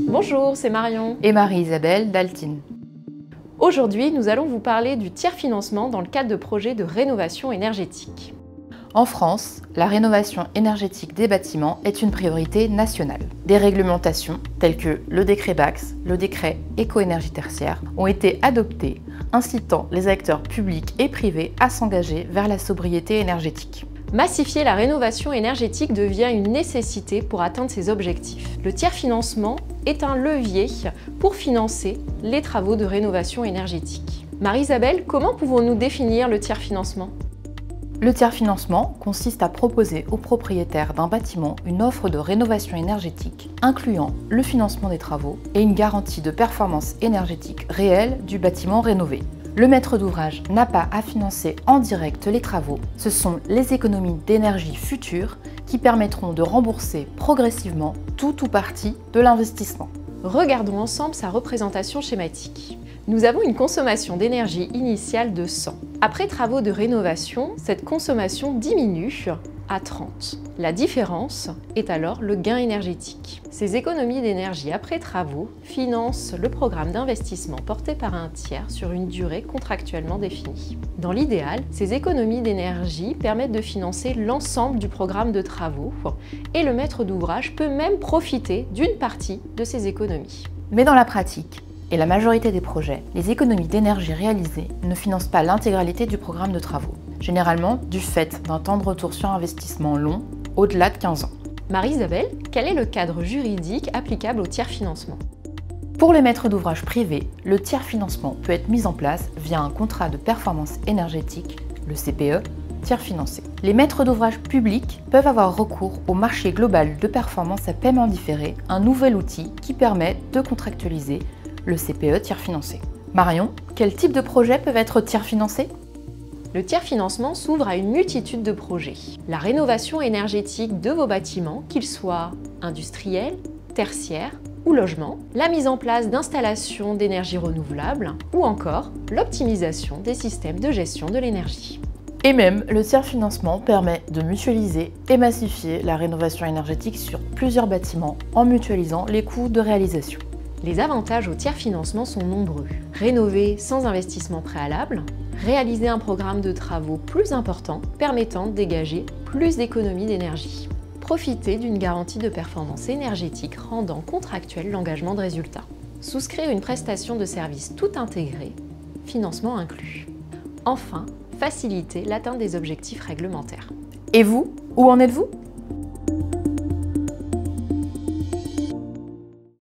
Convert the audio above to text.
Bonjour, c'est Marion et Marie-Isabelle d'Altine. Aujourd'hui, nous allons vous parler du tiers-financement dans le cadre de projets de rénovation énergétique. En France, la rénovation énergétique des bâtiments est une priorité nationale. Des réglementations, telles que le décret BACS, le décret éco-énergie tertiaire, ont été adoptées, incitant les acteurs publics et privés à s'engager vers la sobriété énergétique. Massifier la rénovation énergétique devient une nécessité pour atteindre ces objectifs. Le tiers-financement est un levier pour financer les travaux de rénovation énergétique. Marie-Isabelle, comment pouvons-nous définir le tiers-financement ? Le tiers-financement consiste à proposer aux propriétaires d'un bâtiment une offre de rénovation énergétique incluant le financement des travaux et une garantie de performance énergétique réelle du bâtiment rénové. Le maître d'ouvrage n'a pas à financer en direct les travaux, ce sont les économies d'énergie futures qui permettront de rembourser progressivement tout ou partie de l'investissement. Regardons ensemble sa représentation schématique. Nous avons une consommation d'énergie initiale de 100. Après travaux de rénovation, cette consommation diminue à 30. La différence est alors le gain énergétique. Ces économies d'énergie après travaux financent le programme d'investissement porté par un tiers sur une durée contractuellement définie. Dans l'idéal, ces économies d'énergie permettent de financer l'ensemble du programme de travaux et le maître d'ouvrage peut même profiter d'une partie de ces économies. Mais dans la pratique, et la majorité des projets, les économies d'énergie réalisées ne financent pas l'intégralité du programme de travaux, généralement du fait d'un temps de retour sur investissement long, au-delà de 15 ans. Marie-Isabelle, quel est le cadre juridique applicable au tiers-financement ? Pour les maîtres d'ouvrage privés, le tiers-financement peut être mis en place via un contrat de performance énergétique, le CPE, tiers-financé. Les maîtres d'ouvrage publics peuvent avoir recours au marché global de performance à paiement différé, un nouvel outil qui permet de contractualiser le CPE tiers-financé. Marion, quel type de projets peuvent être tiers-financés ? Le tiers-financement s'ouvre à une multitude de projets. La rénovation énergétique de vos bâtiments, qu'ils soient industriels, tertiaires ou logements, la mise en place d'installations d'énergie renouvelable ou encore l'optimisation des systèmes de gestion de l'énergie. Et même, le tiers-financement permet de mutualiser et massifier la rénovation énergétique sur plusieurs bâtiments en mutualisant les coûts de réalisation. Les avantages au tiers-financement sont nombreux. Rénover sans investissement préalable, réaliser un programme de travaux plus important permettant de dégager plus d'économies d'énergie. Profiter d'une garantie de performance énergétique rendant contractuel l'engagement de résultat. Souscrire une prestation de service tout intégrée, financement inclus. Enfin, faciliter l'atteinte des objectifs réglementaires. Et vous, où en êtes-vous ?